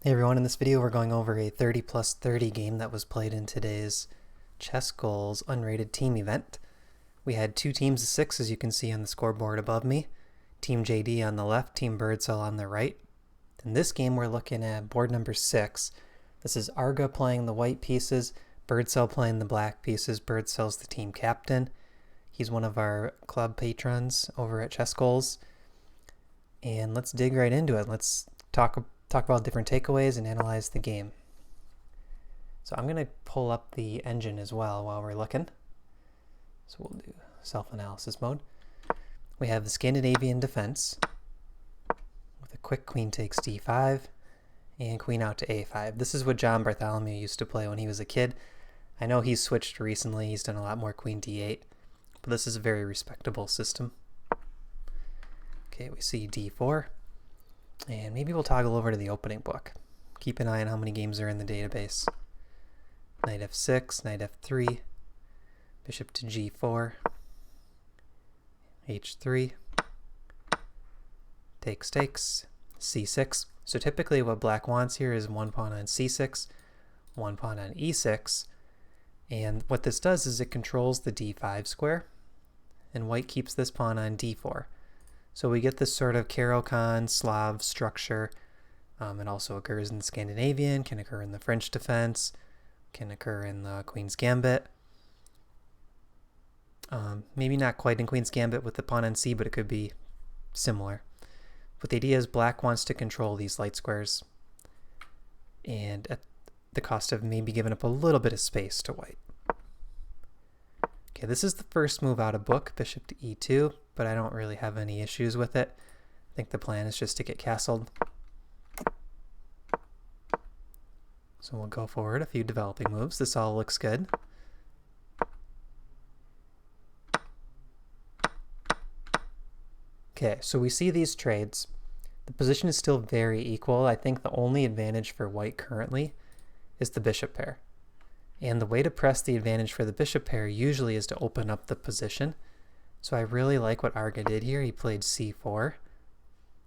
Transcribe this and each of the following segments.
Hey everyone, in this video we're going over a 30 plus 30 game that was played in today's ChessGoals unrated team event. We had two teams of 6 as you can see on the scoreboard above me. Team JD on the left, Team Birdsell on the right. In this game we're looking at board number 6. This is Argha playing the white pieces, Birdsell playing the black pieces. Birdsell's the team captain. He's one of our club patrons over at ChessGoals. And let's dig right into it. Let's talk about different takeaways and analyze the game. So I'm going to pull up the engine as well while we're looking. So we'll do self-analysis mode. We have the Scandinavian defense with a quick queen takes d5 and queen out to a5. This is what John Bartholomew used to play when he was a kid. I know he's switched recently. He's done a lot more queen d8, but this is a very respectable system. Okay, we see d4. And maybe we'll toggle over to the opening book. Keep an eye on how many games are in the database. Knight f6, knight f3, bishop to g4, h3, takes, c6. So typically what black wants here is one pawn on c6, one pawn on e6. And what this does is it controls the d5 square, and white keeps this pawn on d4. So we get this sort of Caro-Kann Slav structure. It also occurs in the Scandinavian, can occur in the French defense, can occur in the Queen's Gambit. Maybe not quite in Queen's Gambit with the pawn on c, but it could be similar. But the idea is black wants to control these light squares, and at the cost of maybe giving up a little bit of space to white. Okay, this is the first move out of book, bishop to e2, but I don't really have any issues with it. I think the plan is just to get castled. So we'll go forward a few developing moves. This all looks good. Okay, so we see these trades. The position is still very equal. I think the only advantage for white currently is the bishop pair. And the way to press the advantage for the bishop pair usually is to open up the position. So I really like what Argha did here. He played c4.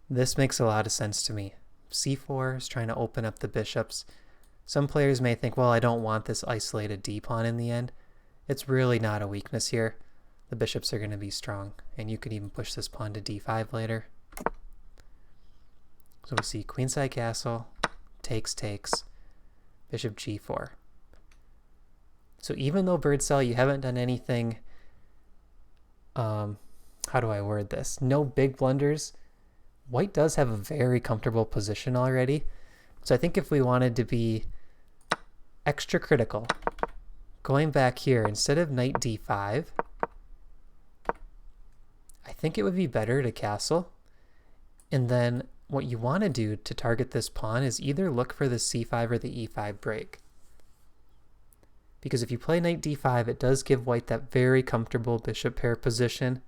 This makes a lot of sense to me. c4 is trying to open up the bishops. Some players may think, well, I don't want this isolated d-pawn in the end. It's really not a weakness here. The bishops are going to be strong, and you could even push this pawn to d5 later. So we see queenside castle, takes, bishop g4. So even though Birdsell, you haven't done anything, how do I word this? No big blunders. White does have a very comfortable position already. So I think if we wanted to be extra critical, going back here, instead of knight d5, I think it would be better to castle. And then what you want to do to target this pawn is either look for the c5 or the e5 break. Because if you play knight d5, it does give white that very comfortable bishop pair position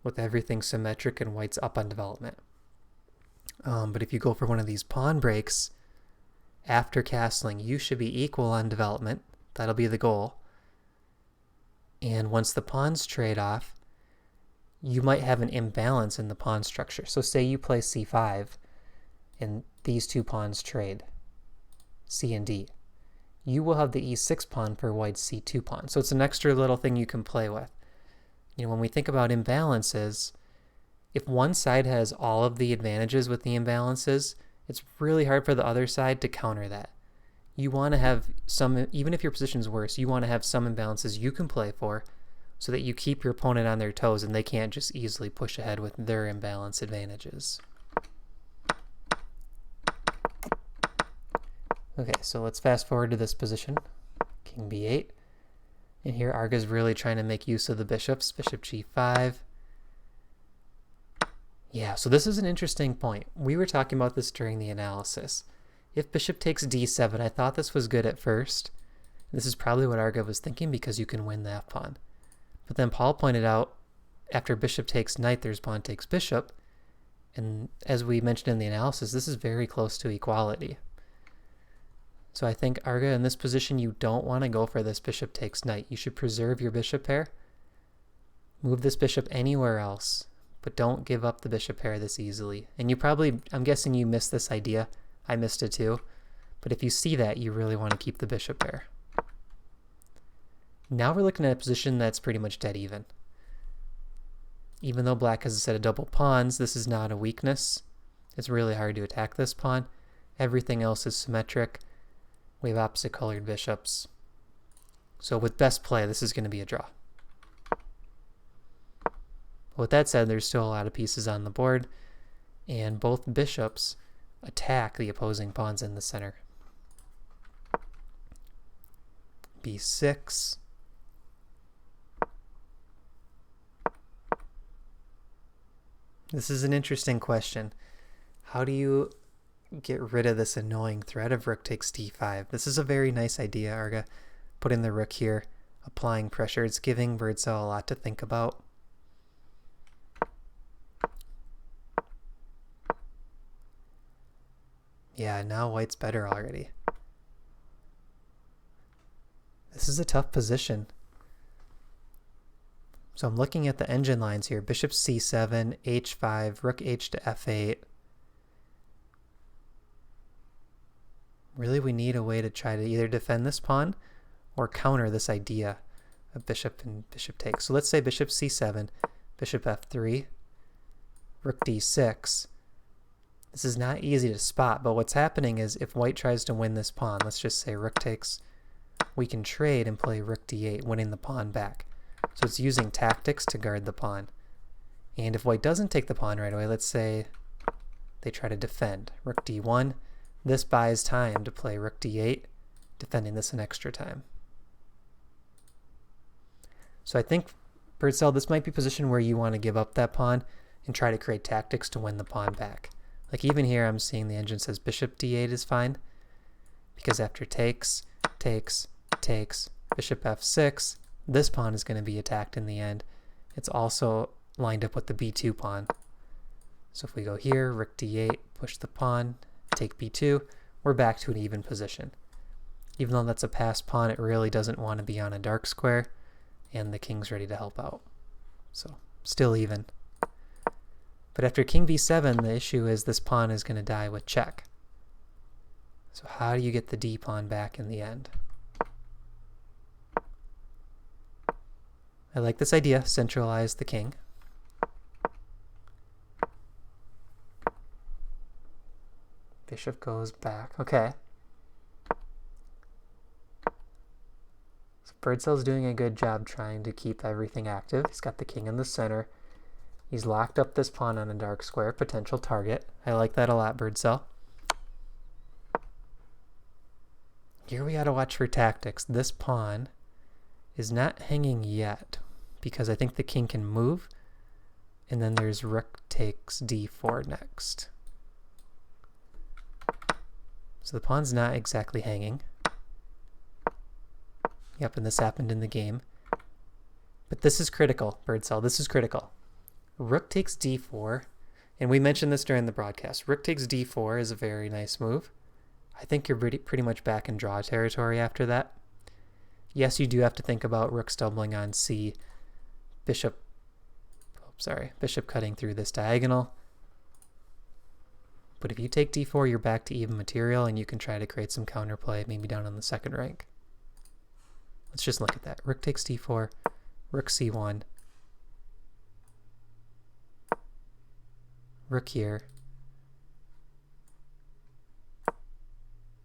with everything symmetric and white's up on development. But if you go for one of these pawn breaks after castling, you should be equal on development. That'll be the goal. And once the pawns trade off, you might have an imbalance in the pawn structure. So say you play c5 and these two pawns trade, c and d. You will have the e6 pawn for white's c2 pawn. So it's an extra little thing you can play with. You know, when we think about imbalances, if one side has all of the advantages with the imbalances, it's really hard for the other side to counter that. You want to have some, even if your position's worse, you want to have some imbalances you can play for so that you keep your opponent on their toes and they can't just easily push ahead with their imbalance advantages. Okay, so let's fast forward to this position. King b8. And here Argha's really trying to make use of the bishops. Bishop g5. Yeah, so this is an interesting point. We were talking about this during the analysis. If bishop takes d7, I thought this was good at first. This is probably what Argha was thinking because you can win the f-pawn. But then Paul pointed out, after bishop takes knight, there's pawn takes bishop. And as we mentioned in the analysis, this is very close to equality. So I think Argha, in this position, you don't want to go for this bishop takes knight. You should preserve your bishop pair. Move this bishop anywhere else, but don't give up the bishop pair this easily. And you probably, I'm guessing you missed this idea. I missed it too. But if you see that, you really want to keep the bishop there. Now we're looking at a position that's pretty much dead even. Even though black has a set of double pawns, this is not a weakness. It's really hard to attack this pawn. Everything else is symmetric. We have opposite colored bishops. So with best play, this is going to be a draw. With that said, there's still a lot of pieces on the board, and both bishops attack the opposing pawns in the center. b6. This is an interesting question. How do you get rid of this annoying threat of rook takes d5? This is a very nice idea, Argha. Putting the rook here, applying pressure. It's giving Birdsell a lot to think about. Yeah, now white's better already. This is a tough position. So I'm looking at the engine lines here. Bishop c7, h5, rook h to f8. Really, we need a way to try to either defend this pawn or counter this idea of bishop and bishop takes. So let's say bishop c7, bishop f3, rook d6. This is not easy to spot, but what's happening is if white tries to win this pawn, let's just say rook takes, we can trade and play rook d8, winning the pawn back. So it's using tactics to guard the pawn. And if white doesn't take the pawn right away, let's say they try to defend. Rook d1, this buys time to play rook d8, defending this an extra time. So I think, Birdsell, this might be a position where you want to give up that pawn and try to create tactics to win the pawn back. Like even here, I'm seeing the engine says bishop d8 is fine, because after takes, takes, takes, bishop f6, this pawn is going to be attacked in the end. It's also lined up with the b2 pawn. So if we go here, rook d8, push the pawn, take b2, we're back to an even position. Even though that's a passed pawn, it really doesn't want to be on a dark square, and the king's ready to help out. So still even. But after king b7, the issue is this pawn is going to die with check. So how do you get the d pawn back in the end? I like this idea, centralize the king. Bishop goes back. Okay. So Birdsell's doing a good job trying to keep everything active. He's got the king in the center. He's locked up this pawn on a dark square, potential target. I like that a lot, Birdsell. Here we gotta watch for tactics. This pawn is not hanging yet because I think the king can move, and then there's rook takes d4 next. So the pawn's not exactly hanging. Yep, and this happened in the game. But this is critical, Birdsell. This is critical. Rook takes d4, and we mentioned this during the broadcast. Rook takes d4 is a very nice move. I think you're pretty much back in draw territory after that. Yes, you do have to think about rook stumbling on c, bishop cutting through this diagonal. But if you take d4, you're back to even material, and you can try to create some counterplay, maybe down on the second rank. Let's just look at that. Rook takes d4, rook c1, rook here.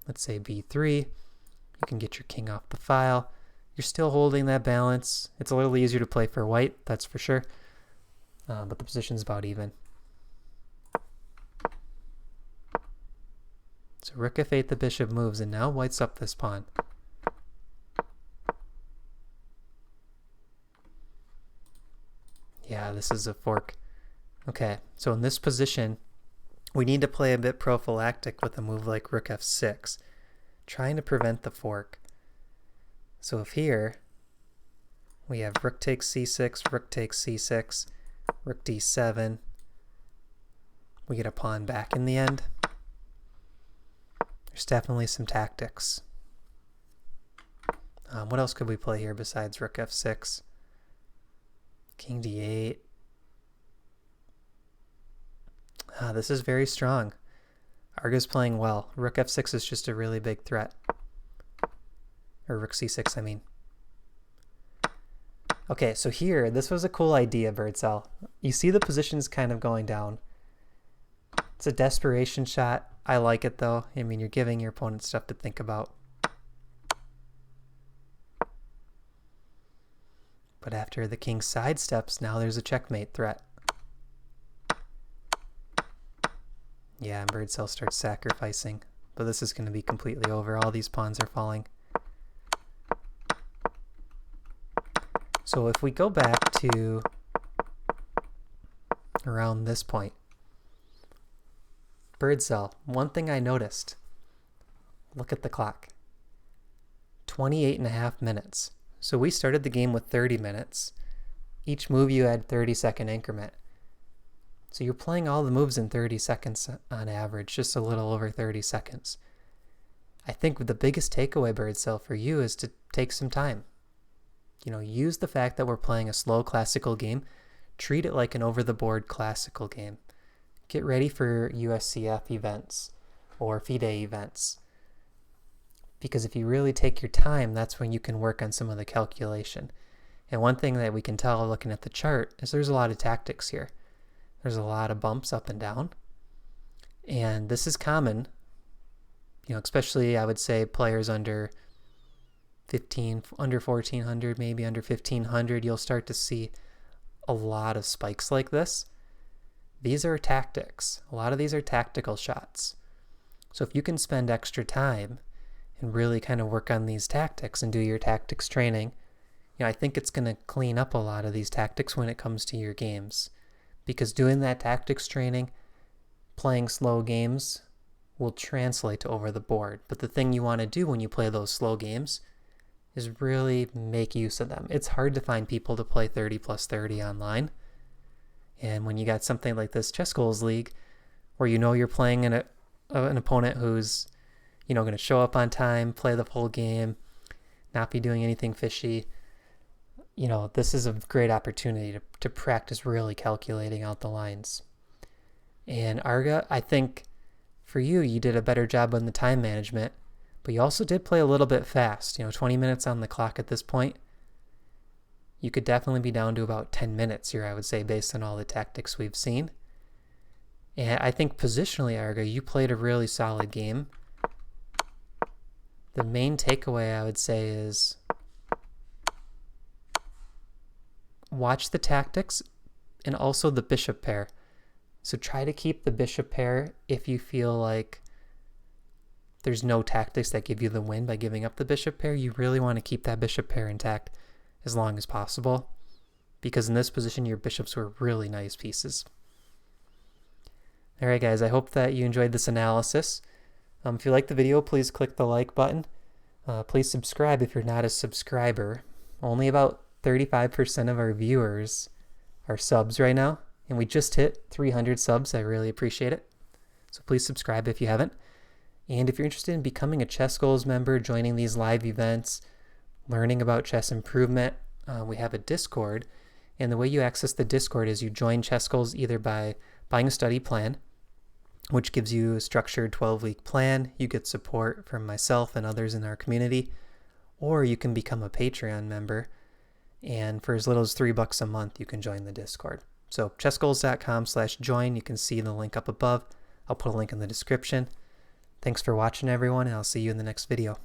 Let's say b3. You can get your king off the file. You're still holding that balance. It's a little easier to play for white, that's for sure. But the position's about even. So rook f8, the bishop moves, and now white's up this pawn. Yeah, this is a fork. Okay, so in this position, we need to play a bit prophylactic with a move like rook f6, trying to prevent the fork. So if here we have rook takes c6, rook takes c6, rook d7, we get a pawn back in the end. There's definitely some tactics. What else could we play here besides rook f6? King d8. This is very strong. Arga's playing well. Rook f6 is just a really big threat. Or rook c6, I mean. Okay, so here, this was a cool idea, Birdsell. You see the positions kind of going down. It's a desperation shot. I like it, though. I mean, you're giving your opponent stuff to think about. But after the king sidesteps, now there's a checkmate threat. Yeah, and Birdsell starts sacrificing. But this is going to be completely over. All these pawns are falling. So if we go back to around this point, Birdsell, one thing I noticed, look at the clock, 28.5 minutes. So we started the game with 30 minutes. Each move you had 30-second increment. So you're playing all the moves in 30 seconds on average, just a little over 30 seconds. I think the biggest takeaway, Birdsell, for you is to take some time. You know, use the fact that we're playing a slow classical game. Treat it like an over-the-board classical game. Get ready for USCF events or FIDE events. Because if you really take your time, that's when you can work on some of the calculation. And one thing that we can tell looking at the chart is there's a lot of tactics here. There's a lot of bumps up and down. And this is common, you know, especially I would say players under 1400, maybe under 1500, you'll start to see a lot of spikes like this. These are tactics. A lot of these are tactical shots. So if you can spend extra time and really kind of work on these tactics and do your tactics training, you know, I think it's going to clean up a lot of these tactics when it comes to your games. Because doing that tactics training, playing slow games, will translate to over the board. But the thing you want to do when you play those slow games is really make use of them. It's hard to find people to play 30 plus 30 online. And when you got something like this ChessGoals League, where you know you're playing an opponent who's, you know, going to show up on time, play the full game, not be doing anything fishy, you know, this is a great opportunity to practice really calculating out the lines. And Arga, I think for you, you did a better job on the time management, but you also did play a little bit fast. You know, 20 minutes on the clock at this point. You could definitely be down to about 10 minutes here, I would say, based on all the tactics we've seen. And I think positionally, Arga, you played a really solid game. The main takeaway, I would say, is watch the tactics and also the bishop pair. So try to keep the bishop pair if you feel like there's no tactics that give you the win by giving up the bishop pair. You really want to keep that bishop pair intact as long as possible, because in this position your bishops were really nice pieces. Alright guys, I hope that you enjoyed this analysis. If you like the video, please click the like button. Please subscribe if you're not a subscriber. Only about 35% of our viewers are subs right now, and we just hit 300 subs. I really appreciate it. So please subscribe if you haven't. And if you're interested in becoming a ChessGoals member, joining these live events, learning about chess improvement, we have a Discord. And the way you access the Discord is you join ChessGoals either by buying a study plan, which gives you a structured 12-week plan. You get support from myself and others in our community, or you can become a Patreon member. And for as little as $3 a month, you can join the Discord. So chessgoals.com/join. You can see the link up above. I'll put a link in the description. Thanks for watching, everyone, and I'll see you in the next video.